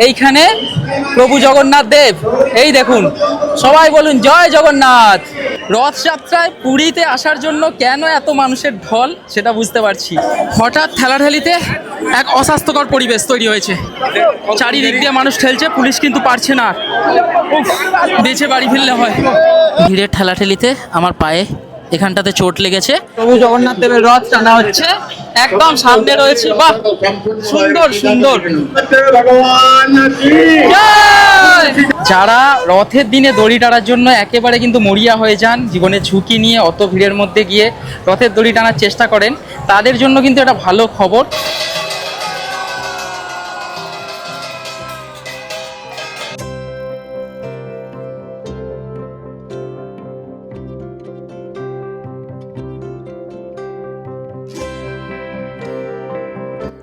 এইখানে প্রভু জগন্নাথ দেব, এই দেখুন, সবাই বলুন জয় জগন্নাথ। রথযাত্রায় পুরীতে আসার জন্য কেন এত মানুষের ঢল সেটা বুঝতে পারছি। হঠাৎ ঠেলাঠেলিতে এক অস্বাস্থ্যকর পরিবেশ তৈরি হয়েছে, চারিদিক দিয়ে মানুষ ঠেলছে, পুলিশ কিন্তু পারছে না, বেঁচে বাড়ি ফিরলে হয়। ভিড়ের ঠেলাঠেলিতে আমার পায়ে এখানটাতে চোট লেগেছে। প্রভু জগন্নাথ দেবের রথ টানা হচ্ছে, একদম সামনে রয়েছে, বাহ সুন্দর সুন্দর। যারা রথের দিনে দড়ি টানার জন্য একেবারে কিন্তু মরিয়া হয়ে যান, জীবনের ঝুঁকি নিয়ে অত ভিড়ের মধ্যে গিয়ে রথের দড়ি টানার চেষ্টা করেন, তাদের জন্য কিন্তু এটা ভালো খবর।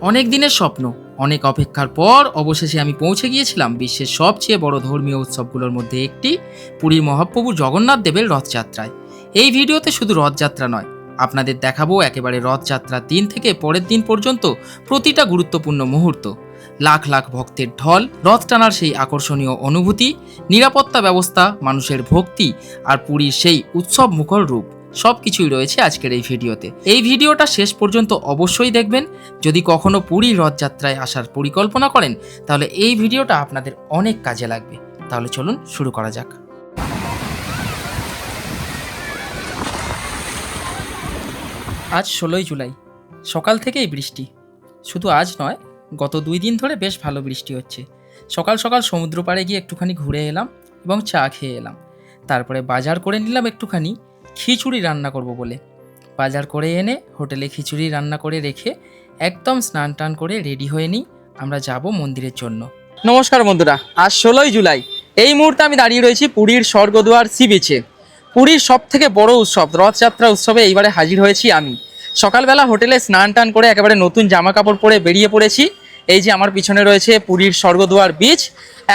অনেক দিনের স্বপ্ন, অনেক অপেক্ষার পর অবশেষে আমি পৌঁছে গিয়েছিলাম বিশ্বের সবচেয়ে বড় ধর্মীয় উৎসবগুলোর মধ্যে একটি, পুরীর মহাপ্রভু জগন্নাথ দেবের রথযাত্রায়। এই ভিডিওতে শুধু রথযাত্রা নয়, আপনাদের দেখাবো একেবারে রথযাত্রার দিন থেকে পরের দিন পর্যন্ত প্রতিটা গুরুত্বপূর্ণ মুহূর্ত। লাখ লাখ ভক্তের ঢল, রথ টানার সেই আকর্ষণীয় অনুভূতি, নিরাপত্তা ব্যবস্থা, মানুষের ভক্তি আর পুরীর সেই উৎসব মুখর রূপ, সবকিছুই রয়েছে আজকের এই ভিডিওতে। এই ভিডিওটা শেষ পর্যন্ত অবশ্যই দেখবেন। যদি কখনো পুরী রথযাত্রায় আসার পরিকল্পনা করেন তাহলে এই ভিডিওটা আপনাদের অনেক কাজে লাগবে। তাহলে চলুন শুরু করা যাক। আজ 16ই জুলাই, সকাল থেকেই বৃষ্টি। শুধু আজ নয়, গত 2 দিন ধরে বেশ ভালো বৃষ্টি হচ্ছে। সকাল সকাল সমুদ্র পাড়ে গিয়ে একটুখানি ঘুরে এলাম এবং চা খেয়ে এলাম। তারপরে বাজার করে নিলাম একটুখানি খিচুড়ি রান্না করব বলে। বাজার করে এনে হোটেলে খিচুড়ি রান্না করে রেখে একদম স্নান টান করে রেডি হয়ে নিই, আমরা যাব মন্দিরের জন্য। নমস্কার বন্ধুরা, আজ 16ই জুলাই। এই মুহূর্তে আমি দাঁড়িয়ে রয়েছি পুরীর স্বর্গদুয়ার সি বিচে। পুরীর সব থেকে বড় উৎসব রথযাত্রা উৎসবে এইবারে হাজির হয়েছি আমি। সকালবেলা হোটেলে স্নান টান করে একেবারে নতুন জামা কাপড় পরে বেরিয়ে পড়েছি। এই যে আমার পিছনে রয়েছে পুরীর স্বর্গদুয়ার বিচ।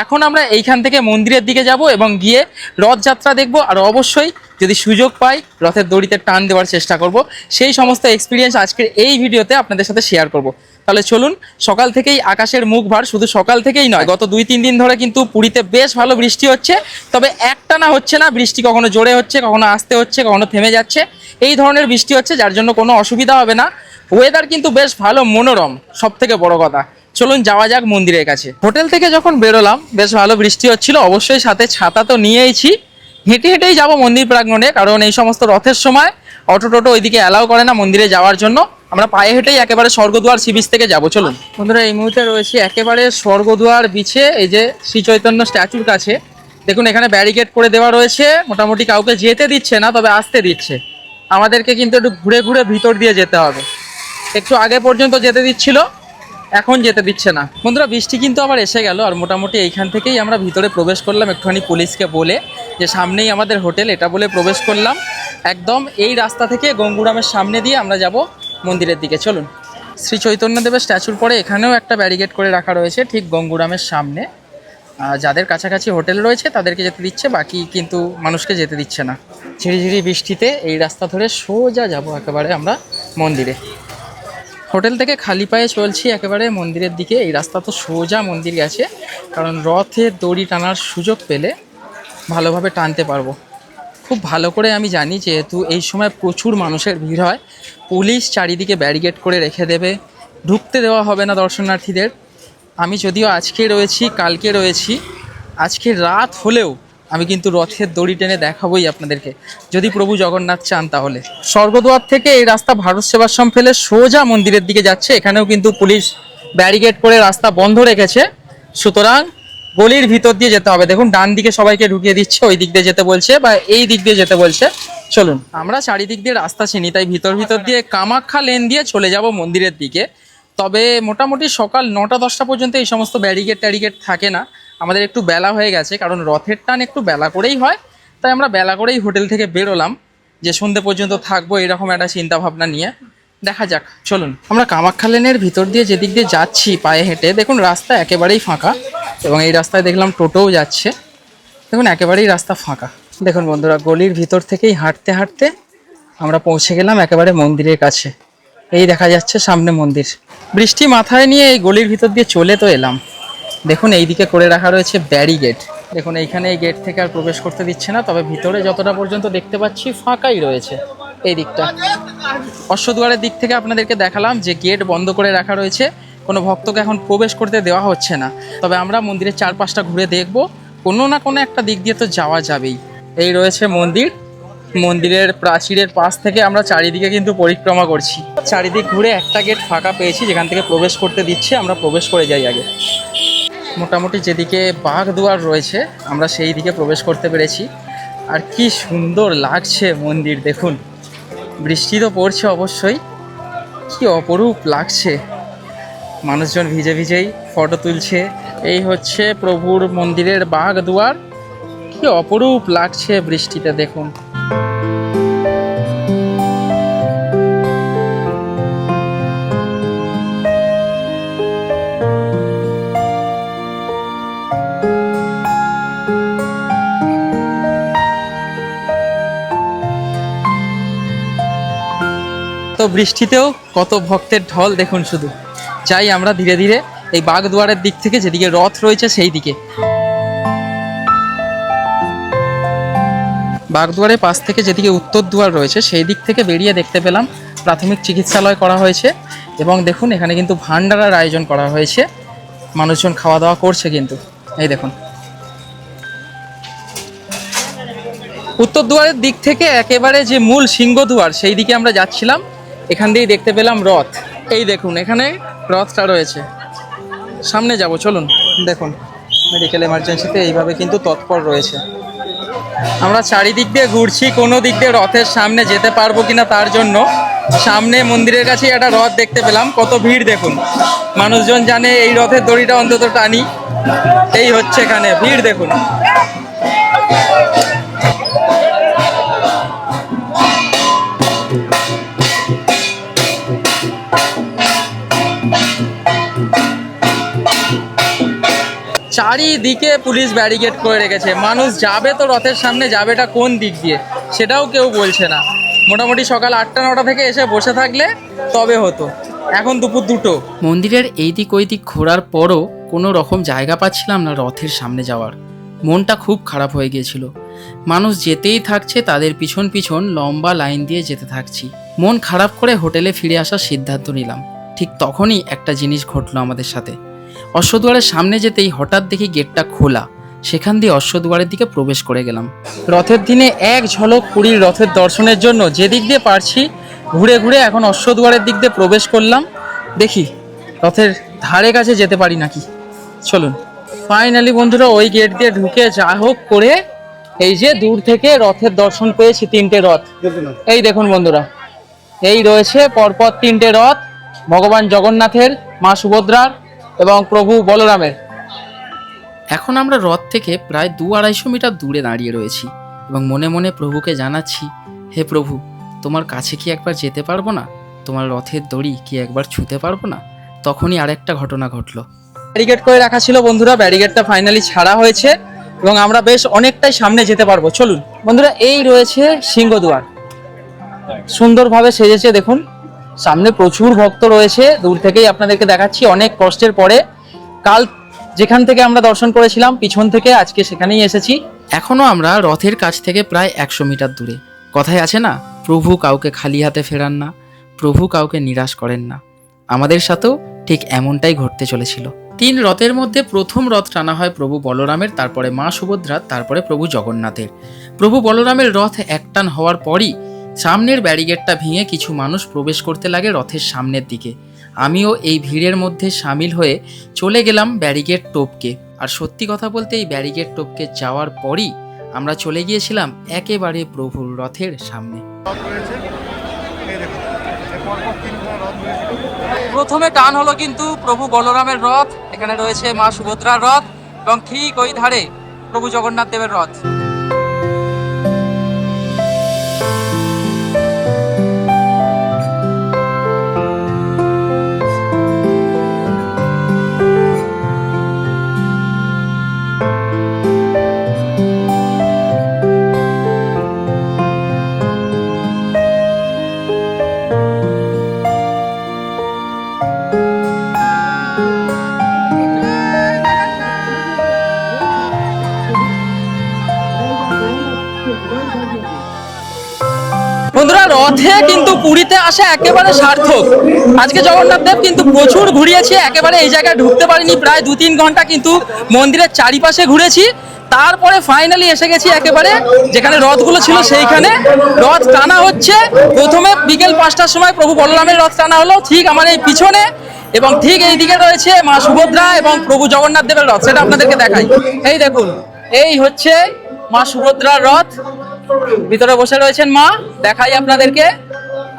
এখন আমরা এইখান থেকে মন্দিরের দিকে যাব এবং গিয়ে রথযাত্রা দেখব, আর অবশ্যই যদি সুযোগ পাই রথের দড়িতে টান দেওয়ার চেষ্টা করব। সেই সমস্ত এক্সপিরিয়েন্স আজকের এই ভিডিওতে আপনাদের সাথে শেয়ার করব। তাহলে চলুন, সকাল থেকেই আকাশের মুখ ভার, শুধু সকাল থেকেই নয়, গত 2-3 দিন ধরে কিন্তু পুরীতে বেশ ভালো বৃষ্টি হচ্ছে। তবে একটানা হচ্ছে না বৃষ্টি, কখনো জোরে হচ্ছে, কখনো আস্তে হচ্ছে, কখনো থেমে যাচ্ছে, এই ধরনের বৃষ্টি হচ্ছে, যার জন্য কোনো অসুবিধা হবে না। ওয়েদার কিন্তু বেশ ভালো, মনোরম, সব থেকে বড় কথা। চলুন যাওয়া যাক মন্দিরের কাছে। হোটেল থেকে যখন বেরোলাম বেশ ভালো বৃষ্টি হচ্ছিল, অবশ্যই সাথে ছাতা তো নিয়েইছি। হেঁটে হেঁটেই যাবো মন্দির প্রাঙ্গণে, কারণ এই সমস্ত রথের সময় অটো টোটো ওইদিকে অ্যালাউ করে না মন্দিরে যাওয়ার জন্য। আমরা পায়ে হেঁটেই একেবারে স্বর্গদুয়ার সি বিচ থেকে যাবো। চলুন বন্ধুরা, এই মুহূর্তে রয়েছি একেবারে স্বর্গদুয়ার বিচে, এই যে শ্রী চৈতন্য স্ট্যাচুর কাছে। দেখুন এখানে ব্যারিকেড করে দেওয়া রয়েছে, মোটামুটি কাউকে যেতে দিচ্ছে না, তবে আসতে দিচ্ছে। আমাদেরকে কিন্তু একটু ঘুরে ঘুরে ভিতর দিয়ে যেতে হবে। একটু আগে পর্যন্ত যেতে দিচ্ছিল, এখন যেতে দিচ্ছে না। বন্ধুরা, বৃষ্টি কিন্তু আবার এসে গেল, আর মোটামুটি এইখান থেকেই আমরা ভিতরে প্রবেশ করলাম একটুখানি পুলিশকে বলে, যে সামনেই আমাদের হোটেল, এটা বলে প্রবেশ করলাম। একদম এই রাস্তা থেকে গঙ্গুরামের সামনে দিয়ে আমরা যাব মন্দিরের দিকে। চলুন। শ্রী চৈতন্যদেবের স্ট্যাচুর পরে এখানেও একটা ব্যারিকেড করে রাখা রয়েছে ঠিক গঙ্গুরামের সামনে। যাদের কাছাকাছি হোটেল রয়েছে তাদেরকে যেতে দিচ্ছে, বাকি কিন্তু মানুষকে যেতে দিচ্ছে না। ঝিরিঝিরি বৃষ্টিতে এই রাস্তা ধরে সোজা যাব একেবারে আমরা মন্দিরে। হোটেল থেকে খালি পায়ে চলছি একেবারে মন্দিরের দিকে। এই রাস্তা তো সোজা মন্দির গেছে, কারণ রথের দড়ি টানার সুযোগ পেলে ভালোভাবে টানতে পারবো। খুব ভালো করে আমি জানি, যেহেতু এই সময় প্রচুর মানুষের ভিড় হয়, পুলিশ চারিদিকে ব্যারিকেড করে রেখে দেবে, ঢুকতে দেওয়া হবে না দর্শনার্থীদের। আমি যদিও আজকে রয়েছি, কালকে রয়েছি, আজকে রাত হলেও আমি কিন্তু রথের দড়ি টেনে দেখাবোই আপনাদেরকে, যদি প্রভু জগন্নাথ চান তাহলে। স্বর্গদুয়ার থেকে এই রাস্তা ভারত সেবাশ্রম ফেলে সোজা মন্দিরের দিকে যাচ্ছে। এখানেও কিন্তু পুলিশ ব্যারিকেড করে রাস্তা বন্ধ রেখেছে, সুতরাং গলির ভিতর দিয়ে যেতে হবে। দেখুন ডান দিকে সবাইকে ঢুকিয়ে দিচ্ছে, ওই দিক দিয়ে যেতে বলছে বা এই দিক দিয়ে যেতে বলছে। চলুন, আমরা চারিদিক দিয়ে রাস্তা চিনি, তাই ভিতর দিয়ে কামাখ্যা লেন দিয়ে চলে যাব মন্দিরের দিকে। তবে মোটামুটি সকাল 9টা-10টা পর্যন্ত এই সমস্ত ব্যারিকেড থাকে না। আমাদের একটু বেলা হয়ে গেছে, কারণ রথের টান একটু বেলা করেই হয়, তাই আমরা বেলা করেই হোটেল থেকে বেরোলাম, যে সন্ধ্যে পর্যন্ত থাকবো এরকম একটা চিন্তা ভাবনা নিয়ে। দেখা যাক, চলুন। আমরা কামাখ্যা লেনের ভিতর দিয়ে যেদিক দিয়ে যাচ্ছি পায়ে হেঁটে, দেখুন রাস্তা একেবারেই ফাঁকা, এবং এই রাস্তায় দেখলাম টোটোও যাচ্ছে। দেখুন একেবারেই রাস্তা ফাঁকা। দেখুন বন্ধুরা, গলির ভিতর থেকেই হাঁটতে হাঁটতে আমরা পৌঁছে গেলাম একেবারে মন্দিরের কাছে। এই দেখা যাচ্ছে সামনে মন্দির। বৃষ্টি মাথায় নিয়ে এই গলির ভিতর দিয়ে চলে তো এলাম। দেখুন এইদিকে করে রাখা রয়েছে ব্যারিগেড। দেখুন এইখানে এই গেট থেকে আর প্রবেশ করতে দিচ্ছে না, তবে ভিতরে যতটা পর্যন্ত দেখতে পাচ্ছি ফাঁকাই রয়েছে এই দিকটা। অশ্বদুয়ারের দিক থেকে আপনাদেরকে দেখালাম যে গেট বন্ধ করে রাখা রয়েছে, কোনো ভক্তকে এখন প্রবেশ করতে দেওয়া হচ্ছে না। তবে আমরা মন্দিরের চারপাশটা ঘুরে দেখব, কোনো না কোনো একটা দিক দিয়ে তো যাওয়া যাবেই। এই রয়েছে মন্দির, মন্দিরের প্রাচীরের পাশ থেকে আমরা চারিদিকে কিন্তু পরিক্রমা করছি। চারিদিক ঘুরে একটা গেট ফাঁকা পেয়েছি যেখান থেকে প্রবেশ করতে দিচ্ছে, আমরা প্রবেশ করে যাই আগে। মোটামুটি যেদিকে বাঘ দুয়ার রয়েছে আমরা সেই দিকে প্রবেশ করতে পেরেছি। আর কি সুন্দর লাগছে মন্দির, দেখুন বৃষ্টি তো পড়ছে অবশ্যই, কি অপরূপ লাগছে। মানুষজন ভিজে ভিজেই ফটো তুলছে। এই হচ্ছে প্রভুর মন্দিরের বাঘ দুয়ার, কি অপরূপ লাগছে বৃষ্টিতে দেখুন। তো বৃষ্টিতেও কত ভক্তের ঢল দেখুন শুধু। চাই আমরা ধীরে ধীরে এই বাগদুয়ারের দিক থেকে, যেদিকে রথ রয়েছে সেই দিকে। বাগদুয়ারের পাশ থেকে যেদিকে উত্তর দুয়ার রয়েছে সেই দিক থেকে বেরিয়ে দেখতে পেলাম প্রাথমিক চিকিৎসালয় করা হয়েছে। এবং দেখুন এখানে কিন্তু ভান্ডারার আয়োজন করা হয়েছে, মানুষজন খাওয়া দাওয়া করছে কিন্তু। এই দেখুন উত্তর দুয়ারের দিক থেকে একেবারে যে মূল সিংহদুয়ার সেই দিকে আমরা যাচ্ছিলাম, এখান দিয়েই দেখতে পেলাম রথ। এই দেখুন এখানে রথটা রয়েছে, সামনে যাব চলুন। দেখুন মেডিকেল এমার্জেন্সিতে এইভাবে কিন্তু তৎপর রয়েছে। আমরা চারিদিক দিয়ে ঘুরছি, কোনো দিক দিয়ে রথের সামনে যেতে পারবো কিনা তার জন্য। সামনে মন্দিরের কাছেই একটা রথ দেখতে পেলাম, কত ভিড় দেখুন। মানুষজন জানে এই রথের দড়িটা অন্তত টানি, এই হচ্ছে এখানে ভিড় দেখুন। চারিদিকে পুলিশ ব্যারিকেড করে রেখেছে, মানুষ যাবে তো রথের সামনে যাবেটা কোন দিক দিয়ে সেটাও কেউ বলছে না। মোটামুটি সকাল 8টা-9টা থেকে এসে বসে থাকলে তবে হতো, এখন দুপুর 2টো। মন্দিরের এই দিক ওই দিক ঘোরার পরও কোনো রকম জায়গা পাচ্ছিলাম না রথের সামনে যাওয়ার। মনটা খুব খারাপ হয়ে গিয়েছিল। মানুষ যেতেই থাকছে, তাদের পিছন পিছন লম্বা লাইন দিয়ে যেতে থাকছি। মন খারাপ করে হোটেলে ফিরে আসার সিদ্ধান্ত নিলাম। ঠিক তখনই একটা জিনিস ঘটলো আমাদের সাথে। অশ্বদুয়ারের সামনে যেতেই হঠাৎ দেখি গেটটা খোলা, সেখান দিয়ে অশ্বদুয়ারের দিকে প্রবেশ করে গেলাম। রথের দিনে এক ঝলক পুরীর রথের দর্শনের জন্য যেদিক দিয়ে পারছি ঘুরে ঘুরে এখন অশ্বদুয়ারের দিক দিয়ে প্রবেশ করলাম। দেখি রথের ধারে কাছে যেতে পারি নাকি। চলুন ফাইনালি বন্ধুরা ওই গেট দিয়ে ঢুকে যা হোক করে এই যে দূর থেকে রথের দর্শন পেয়েছি। 3টে রথ এই দেখুন বন্ধুরা, এই রয়েছে পরপর 3টে রথ, ভগবান জগন্নাথের, মা সুভদ্রার এবং প্রভু বলরামের। এখন আমরা রথ থেকে প্রায় 200-250 মিটার দূরে দাঁড়িয়ে রয়েছি এবং মনে মনে প্রভুকে জানাচ্ছি, হে প্রভু, তোমার কাছে কি একবার যেতে পারবো না? তোমার রথের দড়ি কি একবার ছুঁতে পারবো না? তখনই আরেকটা ঘটনা ঘটলো। ব্যারিকেড করে রাখা ছিল বন্ধুরা, ব্যারিকেডটা ফাইনালি ছাড়া হয়েছে এবং আমরা বেশ অনেকটাই সামনে যেতে পারবো। চলুন বন্ধুরা, এই রয়েছে সিংহদুয়ার, সুন্দরভাবে সেজেছে দেখুন। সামনে প্রচুর ভক্ত রয়েছে, দূর থেকেই আপনাদেরকে দেখাচ্ছি। অনেক কষ্টের পরে কাল যেখান থেকে আমরা দর্শন করেছিলাম পিছন থেকে আজকে সেখানেই এসেছি। এখনো আমরা রথের কাছ থেকে প্রায় 100 মিটার দূরে। কথায় আছে না, প্রভু কাউকে খালি হাতে ফেরান না, প্রভু কাউকে নিরাশ করেন না। আমাদের সাথেও ঠিক এমনটাই ঘটতে চলেছিল। 3 রথের মধ্যে প্রথম রথ টানা হয় প্রভু বলরামের, তারপরে মা সুভদ্রার, তারপরে প্রভু জগন্নাথের। প্রভু বলরামের রথ একটান হওয়ার পরই সামনের ব্যারিকেডটা ভেঙে কিছু মানুষ প্রবেশ করতে লাগে রথের সামনের দিকে। আমিও এই ভিড়ের মধ্যে সামিল হয়ে চলে গেলাম ব্যারিকেড টপকে। আর সত্যি কথা বলতে এই ব্যারিকেড টপকে যাওয়ার পরই আমরা চলে গিয়েছিলাম একেবারে প্রভুর রথের সামনে। প্রথমে টান হলো কিন্তু প্রভু বলরামের রথ, এখানে রয়েছে মা সুভদ্রার রথ এবং ঠিক ওই ধারে প্রভু জগন্নাথ দেবের রথ। রথে কিন্তু পুরীতে আসা একেবারে সার্থক। আজকে জগন্নাথ দেব কিন্তু প্রচুর ঘুরিয়েছে, একেবারে এই জায়গায় ঢুকতে পারিনি, প্রায় 2-3 ঘন্টা কিন্তু মন্দিরের চারিপাশে ঘুরেছি। তারপরে ফাইনালি এসে গেছি একেবারে যেখানে রথগুলো ছিল সেইখানে। রথ টানা হচ্ছে, প্রথমে বিকেল 5টার সময় প্রভু বলরামের রথ টানা হলো ঠিক আমার এই পিছনে, এবং ঠিক এই দিকে রয়েছে মা সুভদ্রা এবং প্রভু জগন্নাথ দেবের রথ, সেটা আপনাদেরকে দেখাই। এই দেখুন, এই হচ্ছে মা সুভদ্রার রথ, ভিতরে বসে রয়েছেন মা, দেখাই আপনাদেরকে।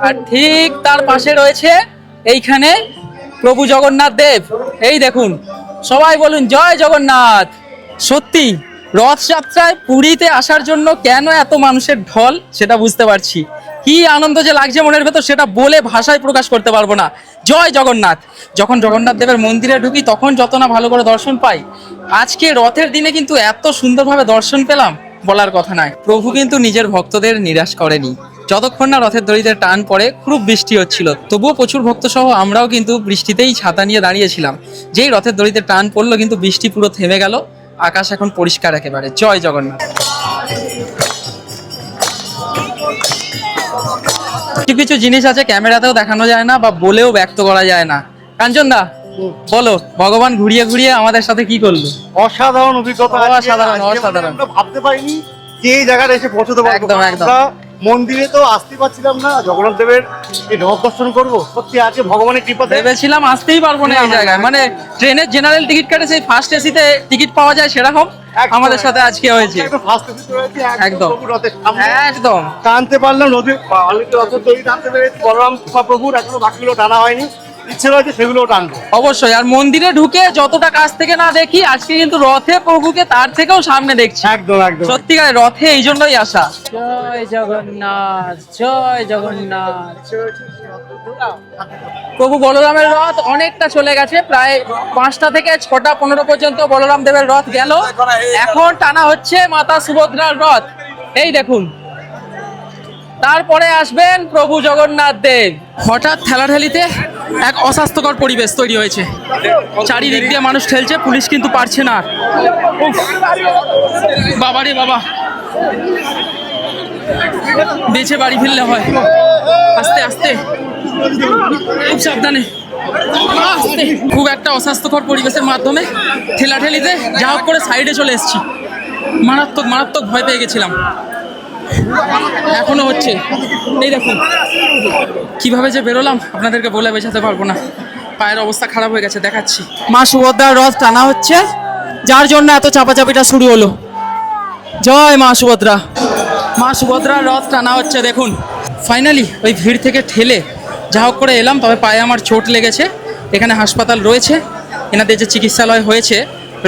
আর ঠিক তার পাশে রয়েছে এইখানে প্রভু জগন্নাথ দেব। এই দেখুন, সবাই বলুন জয় জগন্নাথ। সত্যি রথযাত্রায় পুরীতে আসার জন্য কেন এত মানুষের ঢল সেটা বুঝতে পারছি। কি আনন্দ যে লাগছে মনের ভেতর সেটা বলে ভাষায় প্রকাশ করতে পারবো না। জয় জগন্নাথ। যখন জগন্নাথ দেবের মন্দিরে ঢুকি তখন যত না ভালো করে দর্শন পাই, আজকে রথের দিনে কিন্তু এত সুন্দরভাবে দর্শন পেলাম বলার কথা নয়। প্রভু কিন্তু নিজের ভক্তদের নিরাশ করেনি। যতক্ষণ না রথের দড়িতে টান পড়ে, খুব বৃষ্টি হচ্ছিল, তবুও প্রচুর ভক্ত সহ আমরাও কিন্তু বৃষ্টিতেই ছাতা নিয়ে দাঁড়িয়েছিলাম। যেই রথের দড়িতে টান পড়লো কিন্তু বৃষ্টি পুরো থেমে গেল, আকাশ এখন পরিষ্কার একেবারে। জয় জগন্নাথ। কিছু কিছু জিনিস আছে ক্যামেরাতেও দেখানো যায় না বা বলেও ব্যক্ত করা যায় না। কাঞ্চন দা, বলো ভগবান ঘুরিয়ে ঘুরিয়ে আমাদের সাথে কি করলো? অসাধারণ অভিজ্ঞতা। অসাধারণ আমরা ভাবতে পারিনি যে এই জায়গাটা এসে পৌঁছতে পারবো। একদম একদম। মন্দিরে তো আসতে পারছিলাম না, জগন্নাথ দেবের এই রথ দর্শন করবো, সত্যি আজকে ভগবানের কৃপাতে ভেবেছিলাম আসতেই পারবো না এই জায়গায়। মানে ট্রেনের জেনারেল টিকিট কাটে সেই ফার্স্ট এসিতে টিকিট পাওয়া যায় সেরকম আমাদের সাথে আজকে হয়েছে। একদম একদম টানতে পারলাম, রথের দড়ি টানতে পেরেছি, বলরাম প্রভুর এখনো বাকিগুলো টানা হয়নি, ইচ্ছে রয়েছে সেগুলোও টানবো অবশ্যই। আর মন্দিরে ঢুকে যতটা কাছ থেকে না দেখি, আজকে কিন্তু রথে প্রভুকে তার থেকেও সামনে দেখছি। একদম একদম সত্যিকার রথে এই জন্যই আসা। জয় জগন্নাথ, জয় জগন্নাথ। প্রভু বলরামের রথ অনেকটা চলে গেছে, প্রায় 5টা থেকে 6:15 পর্যন্ত বলরাম দেবের রথ গেল। এখন টানা হচ্ছে মাতা সুভদ্রার রথ। এই দেখুন, তারপরে আসবেন প্রভু জগন্নাথ দেব। হঠাৎ ঠেলাঠেলিতে এক অস্বাস্থ্যকর পরিবেশ তৈরি হয়েছে, চারিদিক দিয়ে মানুষ ঠেলছে, পুলিশ কিন্তু পারছে না। বাবারে বাবা, বেঁচে বাড়ি ফিরলে হয়। আস্তে আস্তে, খুব সাবধানে, আস্তে। খুব একটা অস্বাস্থ্যকর পরিবেশের মাধ্যমে ঠেলাঠেলিতে যা হোক করে সাইডে চলে এসেছি। মারাত্মক মারাত্মক ভয় পেয়ে গেছিলাম, এখনো হচ্ছে। এই দেখুন কিভাবে যে বেরোলাম আপনাদেরকে বলে বোঝাতে পারবো না, পায়ের অবস্থা খারাপ হয়ে গেছে। দেখাচ্ছি, মা সুভদ্রার রথ টানা হচ্ছে, যার জন্য এত চাপাচাপিটা শুরু হলো। জয় মা সুভদ্রা। মা সুভদ্রার রথ টানা হচ্ছে, দেখুন। ফাইনালি ওই ভিড় থেকে ঠেলে যা হোক করে এলাম, তবে পায়ে আমার চোট লেগেছে। এখানে হাসপাতাল রয়েছে, এনাদের যে চিকিৎসালয় হয়েছে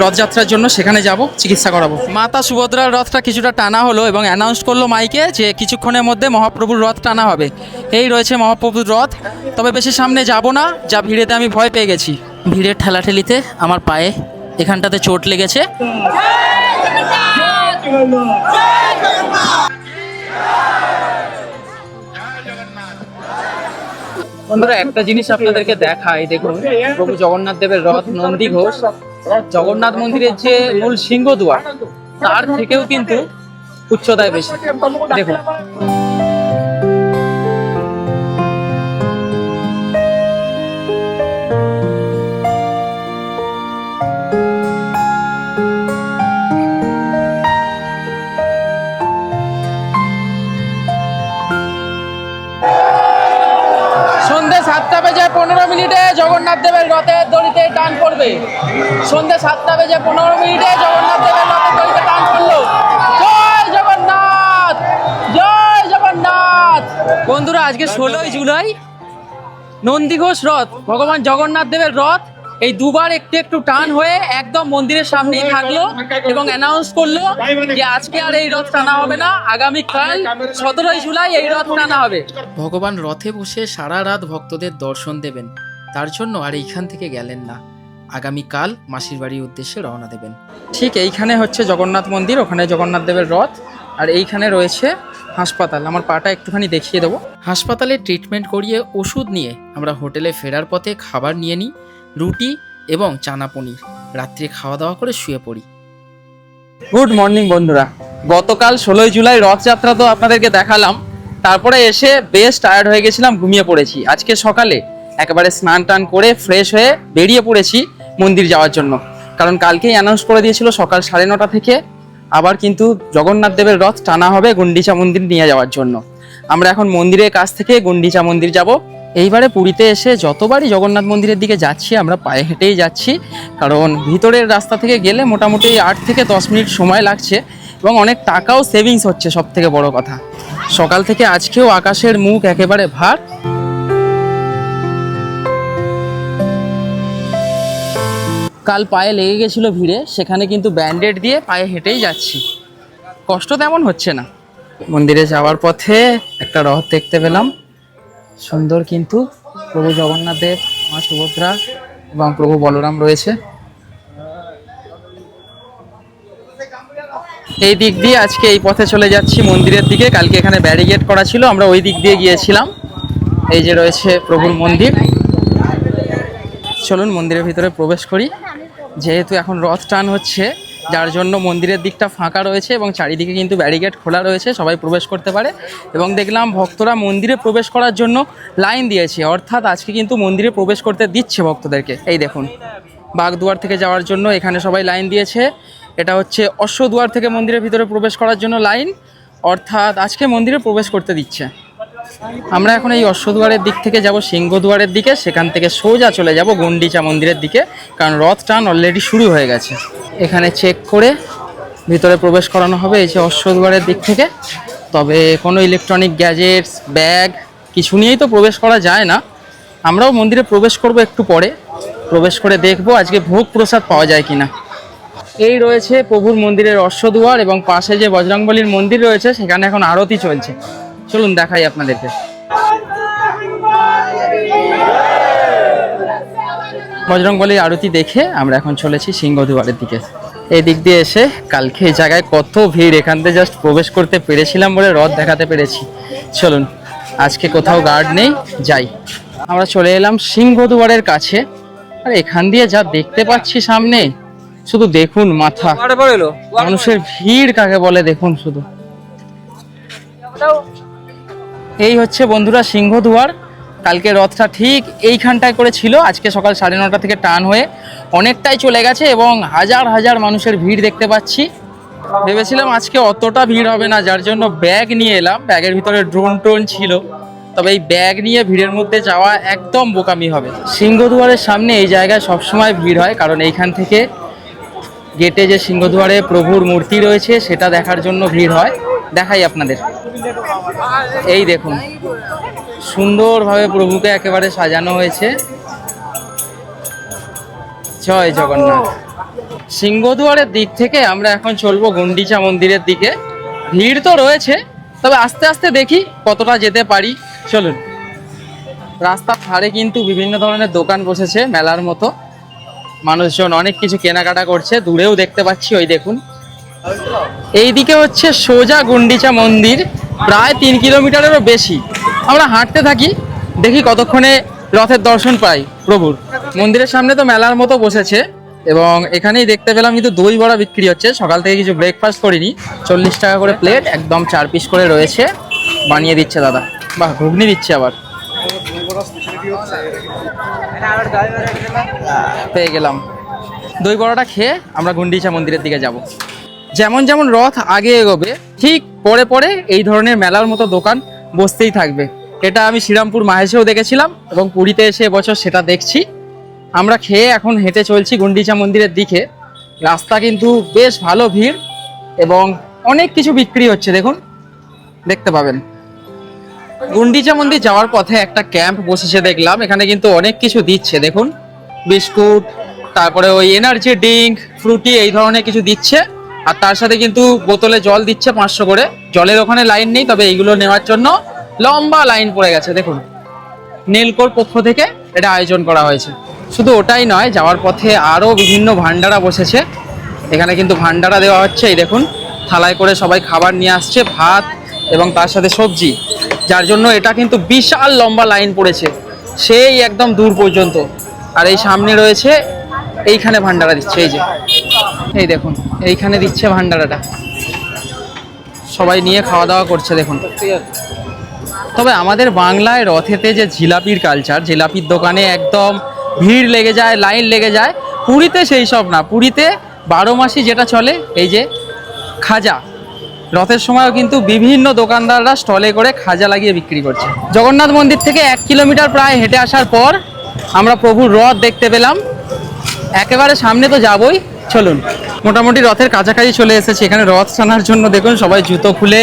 রথযাত্রার জন্য, সেখানে যাব, চিকিৎসা করাবো। মাতা সুভদ্রার রথটা কিছুটা টানা হলো এবং অ্যানাউন্স করলো মাইকে যে কিছুক্ষণের মধ্যে মহাপ্রভুর রথ টানা হবে। এই রয়েছে মহাপ্রভুর রথ, তবে বেশি সামনে যাব না, যা ভিড়েতে আমি ভয় পেয়ে গেছি। ভিড়ের ঠেলাঠেলিতে আমার পায়ে এখানটাতে চোট লেগেছে। বন্ধুরা, একটা জিনিস আপনাদেরকে দেখাই, দেখুন প্রভু জগন্নাথ দেবের রথ নন্দী ঘোষ জগন্নাথ মন্দিরের যে মূল সিংহদুয়ার তার থেকেও কিন্তু উচ্চতায় বেশি। দেখুন, সন্ধ্যে 7:15 জগন্নাথ দেবের রথের দড়িতে টান পড়বে। সন্ধ্যে 7:15 জগন্নাথ দেবের রথের দড়িতে টান পড়লো। জয় জগন্নাথ, জয় জগন্নাথ। বন্ধুরা, আজকে 16ই জুলাই, নন্দীঘোষ রথ, ভগবান জগন্নাথ দেবের রথ এই দুবার একটু একটু টান হয়ে একদম মন্দিরের সামনেই থাকলো এবং অ্যানাউন্স করলো যে আজকে আর এই রথ টানা হবে না, আগামীকাল 17ই জুলাই এই রথ টানা হবে। ভগবান রথে বসে সারা রাত ভক্তদের দর্শন দেবেন, তার জন্য আর এইখান থেকে গেলেন না, আগামীকাল মাসির বাড়ির উদ্দেশ্যে রওনা দেবেন। ঠিক এইখানে হচ্ছে জগন্নাথ মন্দির, ওখানে জগন্নাথ দেবের রথ, আর এইখানে রয়েছে হাসপাতাল। আমার পাটা একটুখানি দেখিয়ে দেবো। হাসপাতালে ট্রিটমেন্ট করিয়ে ওষুধ নিয়ে আমরা হোটেলে ফেরার পথে খাবার নিয়ে নিই, রুটি এবং চানা পনির। রাত্রে খাওয়া দাওয়া করে শুয়ে পড়ি। গুড মর্নিং বন্ধুরা, গতকাল 16ই জুলাই রথযাত্রা তো আপনাদেরকে দেখালাম, তারপরে এসে বেশ টায়ার্ড হয়ে গেছিলাম, ঘুমিয়ে পড়েছি। আজকে সকালে একেবারে স্নান টান করে ফ্রেশ হয়ে বেরিয়ে পড়েছি মন্দির যাওয়ার জন্য, কারণ কালকেই অ্যানাউন্স করে দিয়েছিল সকাল 9:30 থেকে আবার কিন্তু জগন্নাথ দেবের রথ টানা হবে গুন্ডিচা মন্দির নিয়ে যাওয়ার জন্য। আমরা এখন মন্দিরের কাছ থেকে গুন্ডিচা মন্দির যাব। এইবারে পুরীতে এসে যতবারই জগন্নাথ মন্দিরের দিকে যাচ্ছি আমরা পায়ে হেঁটেই যাচ্ছি, কারণ ভিতরের রাস্তা থেকে গেলে মোটামুটি 8 থেকে 10 মিনিট সময় লাগছে এবং অনেক টাকাও সেভিংস হচ্ছে, সব থেকে বড় কথা। সকাল থেকে আজকেও আকাশের মুখ একেবারে ভার। কাল পায়ে লেগে গেছিল ভিড়ে, সেখানে কিন্তু ব্যান্ডেড দিয়ে পায়ে হেঁটেই যাচ্ছি, কষ্ট তেমন হচ্ছে না। মন্দিরে যাওয়ার পথে একটা রথ দেখতে পেলাম, সুন্দর, কিন্তু প্রভু জগন্নাথ দেব, মা সুভদ্রা এবং প্রভু বলরাম রয়েছে। এই দিক দিয়ে আজকে এই পথে চলে যাচ্ছি মন্দিরের দিকে। কালকে এখানে ব্যারিকেড করা ছিল, আমরা ওই দিক দিয়ে গিয়েছিলাম। এই যে রয়েছে প্রভুর মন্দির, চলুন মন্দিরের ভিতরে প্রবেশ করি। যেহেতু এখন রথ টান হচ্ছে, যার জন্য মন্দিরের দিকটা ফাঁকা রয়েছে এবং চারিদিকে কিন্তু ব্যারিকেড খোলা রয়েছে, সবাই প্রবেশ করতে পারে। এবং দেখলাম ভক্তরা মন্দিরে প্রবেশ করার জন্য লাইন দিয়েছে, অর্থাৎ আজকে কিন্তু মন্দিরে প্রবেশ করতে দিচ্ছে ভক্তদেরকে। এই দেখুন, বাগদুয়ার থেকে যাওয়ার জন্য এখানে সবাই লাইন দিয়েছে। এটা হচ্ছে অশ্বদুয়ার থেকে মন্দিরের ভিতরে প্রবেশ করার জন্য লাইন, অর্থাৎ আজকে মন্দিরে প্রবেশ করতে দিচ্ছে। আমরা এখন এই অশ্বদুয়ারের দিক থেকে যাব সিংহদুয়ারের দিকে, সেখান থেকে সোজা চলে যাব গুন্ডিচা মন্দিরের দিকে, কারণ রথ টান অলরেডি শুরু হয়ে গেছে। এখানে চেক করে ভিতরে প্রবেশ করানো হবে এই যে অশ্বদুয়ারের দিক থেকে। তবে কোনো ইলেকট্রনিক গ্যাজেটস, ব্যাগ কিছু নিয়েই তো প্রবেশ করা যায় না। আমরাও মন্দিরে প্রবেশ করব একটু পরে, প্রবেশ করে দেখব আজকে ভোগ প্রসাদ পাওয়া যায় কিনা। এই রয়েছে প্রভুর মন্দিরের অশ্বদুয়ার এবং পাশে যে বজরংবলীর মন্দির রয়েছে সেখানে এখন আরতি চলছে, চলুন দেখাই আপনাদেরকে। বজরংবলীর আরতি দেখে আমরা এখন চলেছি সিংহদুয়ারের দিকে। এই দিক দিয়ে এসে কালকে এই জায়গায় কত ভিড়, এখান থেকে জাস্ট প্রবেশ করতে পেরেছিলাম বলে রথ দেখাতে পেরেছি। চলুন, আজকে কোথাও গার্ড নেই, যাই। আমরা চলে এলাম সিংহদুয়ারের কাছে, আর এখান দিয়ে যা দেখতে পাচ্ছি সামনে, শুধু দেখুন মাথা, মানুষের ভিড় কাকে বলে দেখুন শুধু। এই হচ্ছে বন্ধুরা সিংহদুয়ার। কালকে রথটা ঠিক এইখানটায় করে ছিল, আজকে সকাল 9:30 থেকে টান হয়ে অনেকটাই চলে গেছে এবং হাজার হাজার মানুষের ভিড় দেখতে পাচ্ছি। ভেবেছিলাম আজকে অতটা ভিড় হবে না, যার জন্য ব্যাগ নিয়ে এলাম, ব্যাগের ভিতরে ড্রোন টোন ছিল। তবে এই ব্যাগ নিয়ে ভিড়ের মধ্যে যাওয়া একদম বোকামি হবে। সিংহদুয়ারের সামনে এই জায়গায় সবসময় ভিড় হয়, কারণ এইখান থেকে গেটে যে সিংহদুয়ারে প্রভুর মূর্তি রয়েছে সেটা দেখার জন্য ভিড় হয়। দেখাই আপনাদের, এই দেখুন সুন্দরভাবে প্রভুকে একেবারে সাজানো হয়েছে। জয় জগন্নাথ। সিংহদুয়ারের দিক থেকে আমরা এখন চলবো গুন্ডিচা মন্দিরের দিকে। ভিড় তো রয়েছে, তবে আস্তে আস্তে দেখি কতটা যেতে পারি, চলুন। রাস্তার ধারে কিন্তু বিভিন্ন ধরনের দোকান বসেছে মেলার মতো, মানুষজন অনেক কিছু কেনাকাটা করছে। দূরেও দেখতে পাচ্ছি, ওই দেখুন। এইদিকে হচ্ছে সোজা গুন্ডিচা মন্দির, প্রায় 3 কিলোমিটারেরও বেশি। আমরা হাঁটতে থাকি, দেখি কতক্ষণে রথের দর্শন পাই প্রভুর। মন্দিরের সামনে তো মেলার মতো বসেছে এবং এখানেই দেখতে পেলাম কিন্তু দই বড়া বিক্রি হচ্ছে। সকাল থেকে কিছু ব্রেকফাস্ট করিনি। 40 টাকা করে প্লেট, একদম 4 পিস করে রয়েছে, বানিয়ে দিচ্ছে দাদা। বাহ, ঘুগনি দিচ্ছে আবার। পেয়ে গেলাম। দই বড়াটা খেয়ে আমরা গুন্ডিচা মন্দিরের দিকে যাব। যেমন যেমন রথ আগে এগোবে ঠিক পরে পরে এই ধরনের মেলার মতো দোকান বসতেই থাকবে। এটা আমি শ্রীরামপুর মাহেশেও দেখেছিলাম এবং পুরীতে এসে এবছর সেটা দেখছি। আমরা খেয়ে এখন হেঁটে চলছি গুন্ডিচা মন্দিরের দিকে। রাস্তা কিন্তু বেশ ভালো ভিড় এবং অনেক কিছু বিক্রি হচ্ছে, দেখুন, দেখতে পাবেন। গুন্ডিচা মন্দির যাওয়ার পথে একটা ক্যাম্প বসেছে দেখলাম, এখানে কিন্তু অনেক কিছু দিচ্ছে, দেখুন, বিস্কুট, তারপরে ওই এনার্জি ড্রিঙ্ক, ফ্রুটি, এই ধরনের কিছু দিচ্ছে। আর তার সাথে কিন্তু বোতলে জল দিচ্ছে 500 করে। জলের ওখানে লাইন নেই, তবে এইগুলো নেওয়ার জন্য লম্বা লাইন পড়ে গেছে, দেখুন। নীলকোর পক্ষ থেকে এটা আয়োজন করা হয়েছে। শুধু ওটাই নয়, যাওয়ার পথে আরও বিভিন্ন ভান্ডারা বসেছে। এখানে কিন্তু ভান্ডারা দেওয়া হচ্ছে, এই দেখুন, থালায় করে সবাই খাবার নিয়ে আসছে, ভাত এবং তার সাথে সবজি, যার জন্য এটা কিন্তু বিশাল লম্বা লাইন পড়েছে সেই একদম দূর পর্যন্ত। আর এই সামনে রয়েছে, এইখানে ভান্ডারা দিচ্ছে, এই যে, এই দেখুন, এইখানে দিচ্ছে ভান্ডারাটা, সবাই নিয়ে খাওয়া দাওয়া করছে, দেখুন। তবে আমাদের বাংলায় রথেতে যে জিলাপির কালচার, জিলাপির দোকানে একদম ভিড় লেগে যায়, লাইন লেগে যায়। পুরীতে সেই সব না, পুরীতে 12 মাসই যেটা চলে এই যে খাজা। রথের সময়ও কিন্তু বিভিন্ন দোকানদাররা স্টলে করে খাজা লাগিয়ে বিক্রি করছে। জগন্নাথ মন্দির থেকে 1 কিলোমিটার প্রায় হেঁটে আসার পর আমরা প্রভুর রথ দেখতে পেলাম। একেবারে সামনে তো যাবই, চলুন। মোটামুটি রথের কাছাকাছি চলে এসেছে। এখানে রথ টানার জন্য দেখুন সবাই জুতো খুলে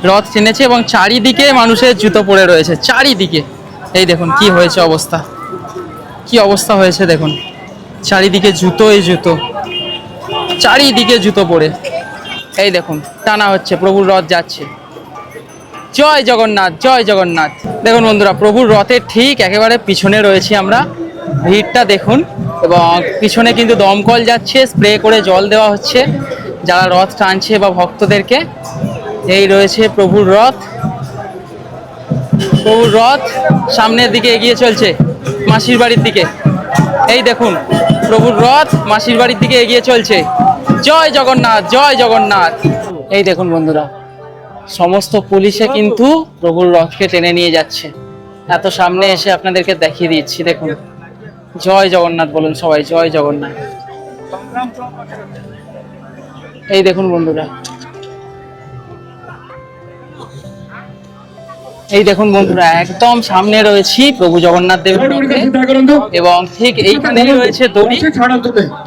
রথ টেনেছে এবং চারিদিকে মানুষের জুতো পড়ে রয়েছে, চারিদিকে। এই দেখুন কি হয়েছে অবস্থা, কি অবস্থা হয়েছে দেখুন, চারিদিকে জুতোই জুতো, চারিদিকে জুতো পড়ে। এই দেখুন টানা হচ্ছে, প্রভুর রথ যাচ্ছে। জয় জগন্নাথ, জয় জগন্নাথ। দেখুন বন্ধুরা, প্রভুর রথের ঠিক একেবারে পিছনে রয়েছি আমরা। ভিড়টা দেখুন, এবং পিছনে কিন্তু দমকল যাচ্ছে, স্প্রে করে জল দেওয়া হচ্ছে যারা রথ টানছে বা ভক্তদেরকে। এই রয়েছে প্রভুর রথ। প্রভুর রথ সামনের দিকে এগিয়ে চলছে মাসির বাড়ির দিকে। এই দেখুন প্রভুর রথ মাসির বাড়ির দিকে এগিয়ে চলছে। জয় জগন্নাথ, জয় জগন্নাথ। এই দেখুন বন্ধুরা, সমস্ত পুলিশে কিন্তু প্রভুর রথকে টেনে নিয়ে যাচ্ছে। এত সামনে এসে আপনাদেরকে দেখিয়ে দিচ্ছি, দেখুন। জয় জগন্নাথ বলুন সবাই, জয় জগন্নাথ। এই দেখুন বন্ধুরা, এই দেখুন বন্ধুরা, একদম সামনে রয়েছি প্রভু জগন্নাথ দেবের রথে, এবং ঠিক এইখানেই রয়েছে দড়ি।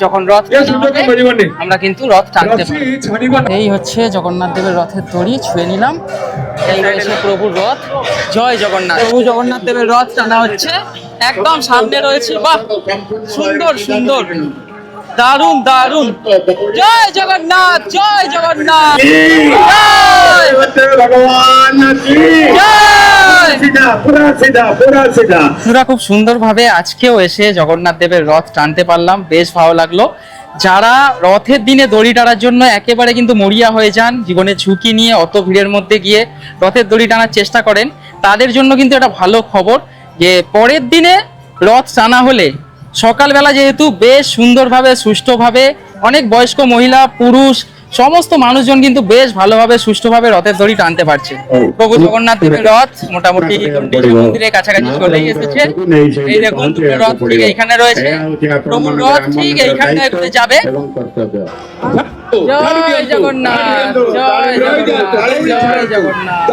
যখন রথ আমরা কিন্তু রথ টানতে পারি। এই হচ্ছে জগন্নাথ দেবের রথের দড়ি, ছুঁয়ে নিলাম। এই রয়েছে প্রভুর রথ। জয় জগন্নাথ। প্রভু জগন্নাথ দেবের রথ টানা হচ্ছে, একদম সামনে রয়েছে। বাহ, সুন্দর সুন্দর, দারুণ দারুণ। জয় জগন্নাথ, জয় জগন্নাথ, জয় ভগবান আমরা খুব সুন্দরভাবে আজকেও এসে জগন্নাথ দেবের রথ টানতে পারলাম, বেশ ভালো লাগলো। যারা রথের দিনে দড়ি টানার জন্য একেবারে কিন্তু মরিয়া হয়ে যান, জীবনের ঝুঁকি নিয়ে অত ভিড়ের মধ্যে গিয়ে রথের দড়ি টানার চেষ্টা করেন, তাদের জন্য কিন্তু একটা ভালো খবর যে পরের দিনে রথ টানা হলে সকালবেলা যেহেতু বেশ সুন্দরভাবে সুষ্ঠুভাবে অনেক বয়স্ক মহিলা পুরুষ সমস্ত মানুষজন কিন্তু বেশ ভালোভাবে সুষ্ঠুভাবে রথের দড়ি টানতে পারছে। প্রভু জগন্নাথ দেবের রথ মোটামুটি গুন্ডিচা মন্দিরের কাছাকাছি চলেই এসেছে। এই দেখুন রথ ঠিক এইখানে রয়েছে, প্রভুর রথ ঠিক এইখানটায় করে যাবে। জয় জগন্নাথ, জয় জগন্নাথ, জয় জগন্নাথ।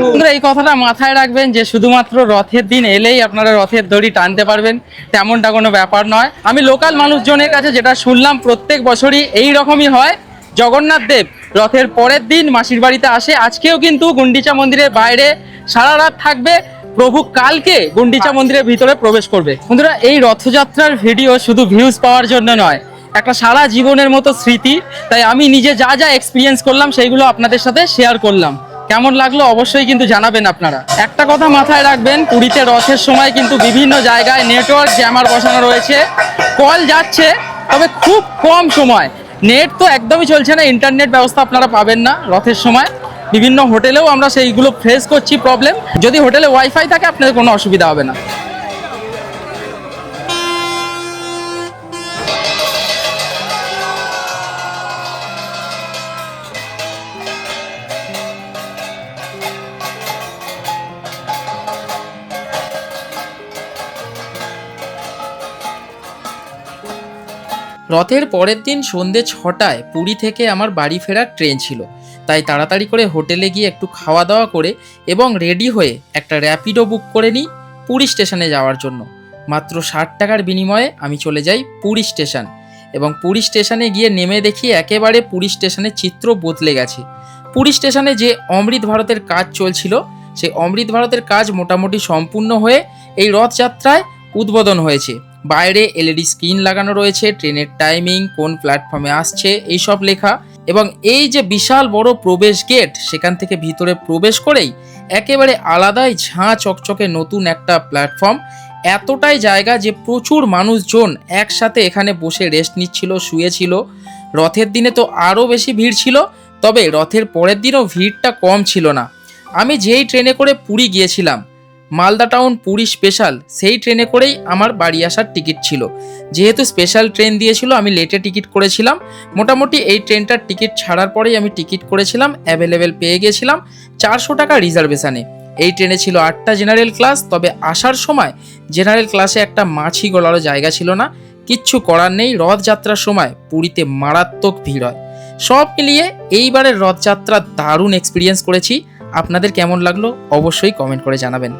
বন্ধুরা, এই কথাটা মাথায় রাখবেন যে শুধুমাত্র রথের দিন এলেই আপনারা রথের দড়ি টানতে পারবেন তেমনটা কোনো ব্যাপার নয়। আমি লোকাল মানুষজনের কাছে যেটা শুনলাম, প্রত্যেক বছরই এই রকমই হয়। জগন্নাথ দেব রথের পরের দিন মাসির বাড়িতে আসে। আজকেও কিন্তু গুন্ডিচা মন্দিরের বাইরে সারা রাত থাকবে, প্রভু কালকে গুন্ডিচা মন্দিরের ভিতরে প্রবেশ করবে। বন্ধুরা, এই রথযাত্রার ভিডিও শুধু ভিউজ পাওয়ার জন্য নয়, একটা সারা জীবনের মতো স্মৃতি। তাই আমি নিজে যা যা এক্সপিরিয়েন্স করলাম সেইগুলো আপনাদের সাথে শেয়ার করলাম। কেমন লাগলো অবশ্যই কিন্তু জানাবেন আপনারা। একটা কথা মাথায় রাখবেন, পুরীতে রথের সময় কিন্তু বিভিন্ন জায়গায় নেটওয়ার্ক জ্যামার বসানো রয়েছে, কল যাচ্ছে তবে খুব কম সময়। নেট তো একদমই চলছে না, ইন্টারনেট ব্যবস্থা আপনারা পাবেন না রথের সময়। বিভিন্ন হোটেলেও আমরা সেইগুলো ফেস করছি প্রবলেম। যদি হোটেলে ওয়াইফাই থাকে আপনাদের কোনো অসুবিধা হবে না। রথের পরের দিন সন্ধ্যে 6টায় পুরী থেকে আমার বাড়ি ফেরার ট্রেন ছিল, তাই তাড়াতাড়ি করে হোটেলে গিয়ে একটু খাওয়া দাওয়া করে এবং রেডি হয়ে একটা র্যাপিডো বুক করে নিই পুরী স্টেশনে যাওয়ার জন্য। মাত্র 60 টাকার বিনিময়ে আমি চলে যাই পুরী স্টেশন, এবং পুরী স্টেশনে গিয়ে নেমে দেখি একেবারে পুরী স্টেশনের চিত্র বদলে গেছে। পুরী স্টেশনে যে অমৃত ভারতের কাজ চলছিল, সেই অমৃত ভারতের কাজ মোটামুটি সম্পূর্ণ হয়ে এই রথযাত্রায় উদ্বোধন হয়েছে। বাইরে এলইডি স্ক্রিন লাগানো রয়েছে, ট্রেনের টাইমিং, কোন প্ল্যাটফর্মে আসছে এইসব লেখা, এবং এই যে বিশাল বড় প্রবেশ গেট, সেখান থেকে ভিতরে প্রবেশ করেই একেবারে আলাদাই ঝাঁ চকচকে নতুন একটা প্ল্যাটফর্ম। এতটাই জায়গা যে প্রচুর মানুষজন একসাথে এখানে বসে রেস্ট নিচ্ছিল, শুয়েছিল। রথের দিনে তো আরও বেশি ভিড় ছিল, তবে রথের পরের দিনও ভিড়টা কম ছিল না। আমি যেই ট্রেনে করে পুরী গিয়েছিলাম, মালদা টাউন পুরী স্পেশাল সেই ট্রেনে করেই আমার বাড়ি আসার টিকিট ছিল। যেহেতু স্পেশাল ট্রেন দিয়েছিল আমি লেটে টিকিট করেছিলাম। মোটামুটি এই ট্রেনটার টিকিট ছাড়ার পরেই আমি টিকিট করেছিলাম, অ্যাভেলেবেল পেয়ে গেছিলাম 400 টাকা রিজার্ভেশনে। এই ট্রেনে ছিল 8টা জেনারেল ক্লাস, তবে আসার সময় জেনারেল ক্লাসে একটা মাছি গলারও জায়গা ছিল না। কিচ্ছু করার নেই, রথযাত্রার সময় পুরীতে মারাত্মক ভিড় হয়। সব মিলিয়ে এইবারের রথযাত্রা দারুণ এক্সপিরিয়েন্স করেছি। আপনাদের কেমন লাগলো অবশ্যই কমেন্ট করে জানাবেন।